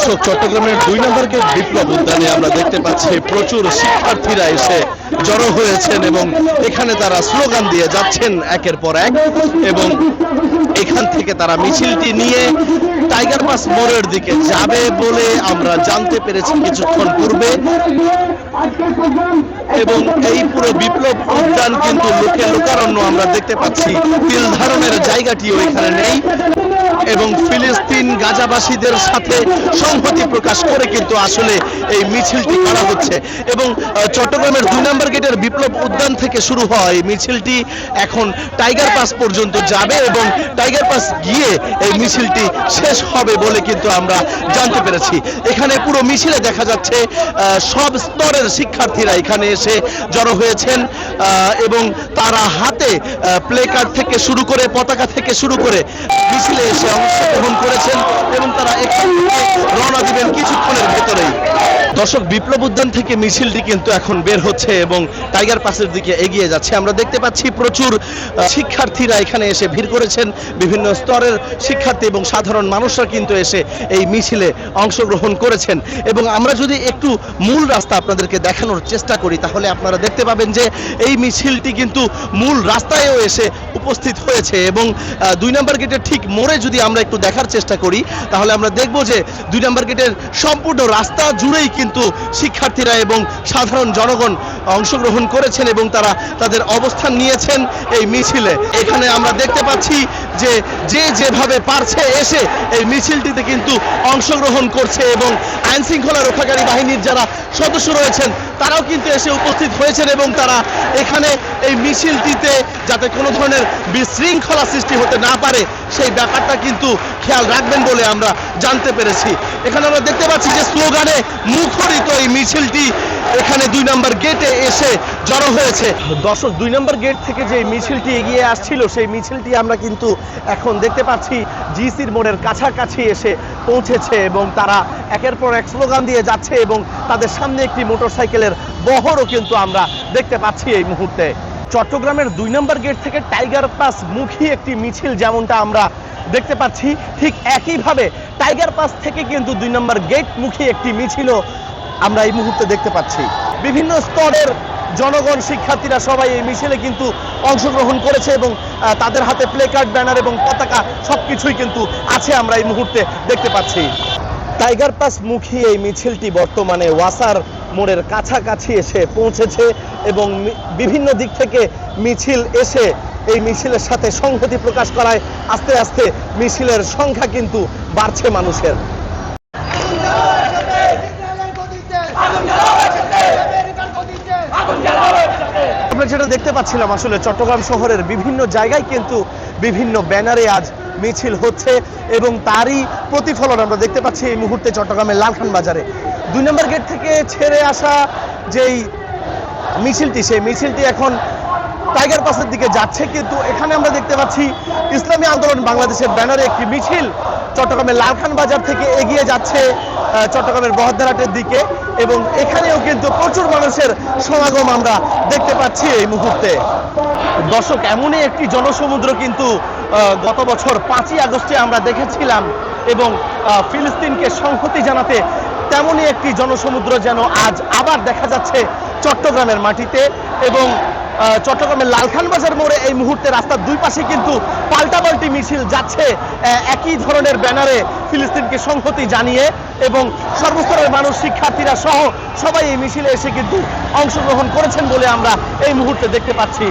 দর্শক, চট্টগ্রামের 2 নম্বর গেট বিপ্লব উদ্যানে আমরা দেখতে পাচ্ছি প্রচুর শিক্ষার্থীরা এসে জড়ো হয়েছেন এবং এখানে তারা স্লোগান দিয়ে যাচ্ছেন একের পর এক, এবং এখান থেকে তারা মিছিলটি নিয়ে টাইগার পাস মোড়ের দিকে যাবে বলে আমরা জানতে পেরেছি কিছুক্ষণ পূর্বে। এবং এই পুরো বিপ্লব উদ্যান কিন্তু লোকে লোকারণ্য আমরা দেখতে পাচ্ছি, তিল ধারণের জায়গাটিও এখানে নেই এবং ফিলিস্তিন গাজাবাসীদের সাথে সংহতি প্রকাশ করে কিন্তু আসলে এই মিছিলটি করা হচ্ছে। এবং চট্টগ্রামের 2 নম্বর গেটের বিপ্লব উদ্যান থেকে শুরু হয় মিছিলটি এখন টাইগার পাস পর্যন্ত যাবে এবং টাইগার পাস গিয়ে এই মিছিলটি শেষ হবে বলে কিন্তু আমরা জানতে পেরেছি। এখানে পুরো মিছিলে দেখা যাচ্ছে সব স্তরের শিক্ষার্থীরা এখানে এসে জড়ো হয়েছেন এবং তারা হাতে প্লে কার্ড থেকে শুরু করে পতাকা থেকে শুরু করে মিছিলে এসে অংশগ্রহণ করেছেন এবং তারা এখান থেকে রওনা দিবেন কিছুক্ষণের ভেতরেই। দর্শক, বিপ্লব উদ্যান থেকে মিছিলটি কিন্তু এখন বের হচ্ছে এবং টাইগার পাসের দিকে এগিয়ে যাচ্ছে। আমরা দেখতে পাচ্ছি প্রচুর শিক্ষার্থীরা এখানে এসে ভিড় করেছেন, বিভিন্ন স্তরের শিক্ষার্থী এবং সাধারণ মানুষরা কিন্তু এসে এই মিছিলে অংশগ্রহণ করেছেন। এবং আমরা যদি একটু মূল রাস্তা আপনাদেরকে দেখানোর চেষ্টা করি তাহলে আপনারা দেখতে পাবেন যে এই মিছিলটি কিন্তু মূল রাস্তায়ও এসে উপস্থিত হয়েছে এবং 2 নম্বর গেটের ঠিক মোড়ে যদি আমরা একটু দেখার চেষ্টা করি তাহলে আমরা দেখব যে 2 নম্বর গেটের সম্পূর্ণ রাস্তা জুড়েই কিন্তু শিক্ষার্থীরা এবং সাধারণ জনগণ অংশগ্রহণ করেছেন এবং তারা তাদের অবস্থান নিয়েছেন এই মিছিলে। এখানে আমরা দেখতে পাচ্ছি যে যে যেভাবে পারছে এসে এই মিছিলটিতে কিন্তু অংশগ্রহণ করছে এবং আইন শৃঙ্খলা রক্ষাকারী বাহিনীর যারা সদস্য রয়েছেন তারাও কিন্তু এসে উপস্থিত হয়েছেন এবং তারা এখানে এই মিছিলটিতে যাতে কোনো ধরনের বিশৃঙ্খলা সৃষ্টি হতে না পারে সেই ব্যাপারটা কিন্তু খেয়াল রাখবেন বলে আমরা জানতে পেরেছি। এখানে আমরা দেখতে পাচ্ছি যে স্লোগানে মুখরিত এই মিছিলটি এখানে 2 নম্বর গেটে এসে জড়ো হয়েছে। দর্শক, 2 নম্বর গেট থেকে যে মিছিলটি এগিয়ে আসছিল সেই মিছিলটি আমরা কিন্তু এখন দেখতে পাচ্ছি জিসির মোড়ের কাছাকাছি এসে পৌঁছেছে এবং তারা একের পর এক স্লোগান দিয়ে যাচ্ছে এবং তাদের সামনে একটি মোটরসাইকেলের বহরও কিন্তু আমরা দেখতে পাচ্ছি এই মুহূর্তে। চট্টগ্রামের 2 নম্বর গেট থেকে টাইগার পাস মুখী একটি মিছিল যেমনটা আমরা দেখতে পাচ্ছি, ঠিক একইভাবে টাইগার পাস থেকে কিন্তু 2 নম্বর গেট মুখী একটি মিছিলও আমরা এই মুহূর্তে দেখতে পাচ্ছি। বিভিন্ন স্তরের জনগণ, শিক্ষার্থীরা সবাই এই মিছিলে কিন্তু অংশগ্রহণ করেছে এবং তাদের হাতে প্লে কার্ড, ব্যানার এবং পতাকা সবকিছুই কিন্তু আছে আমরা এই মুহূর্তে দেখতে পাচ্ছি। টাইগার পাস মুখী এই মিছিলটি বর্তমানে ওয়াসার মোড়ের কাছাকাছি এসে পৌঁছেছে এবং বিভিন্ন দিক থেকে মিছিল এসে এই মিছিলের সাথে সংহতি প্রকাশ করায় আস্তে আস্তে মিছিলের সংখ্যা কিন্তু বাড়ছে মানুষের। আমরা যেটা দেখতে পাচ্ছিলাম আসলে চট্টগ্রাম শহরের বিভিন্ন জায়গায় কিন্তু বিভিন্ন ব্যানারে আজ মিছিল হচ্ছে এবং তারই প্রতিফলন আমরা দেখতে পাচ্ছি এই মুহূর্তে চট্টগ্রামের লালখান বাজারে। 2 নম্বর গেট থেকে ছেড়ে আসা যেই মিছিলটি সেই মিছিলটি এখন টাইগার পাসের দিকে যাচ্ছে, কিন্তু এখানে আমরা দেখতে পাচ্ছি ইসলামী আন্দোলন বাংলাদেশের ব্যানারে একটি মিছিল চট্টগ্রামের লালখান বাজার থেকে এগিয়ে যাচ্ছে চট্টগ্রামের বহদ্দারহাটের দিকে এবং এখানেও কিন্তু প্রচুর মানুষের সমাগম আমরা দেখতে পাচ্ছি এই মুহূর্তে। দর্শক, এমনই একটি জনসমুদ্র কিন্তু গত বছর 5ই আগস্টে আমরা দেখেছিলাম এবং ফিলিস্তিনকে সংহতি জানাতে তেমনই একটি জনসমুদ্র যেন আজ আবার দেখা যাচ্ছে চট্টগ্রামের মাটিতে। এবং চট্টগ্রামের লালখান বাজার মোড়ে এই মুহূর্তে রাস্তার 2 পাশে কিন্তু পাল্টাপাল্টি মিছিল যাচ্ছে একই ধরনের ব্যানারে ফিলিস্তিনকে সংহতি জানিয়ে এবং সর্বস্তরের মানুষ, শিক্ষার্থীরা সহ সবাই এই মিছিলে এসে কিন্তু অংশগ্রহণ করেছেন বলে আমরা এই মুহূর্তে দেখতে পাচ্ছি।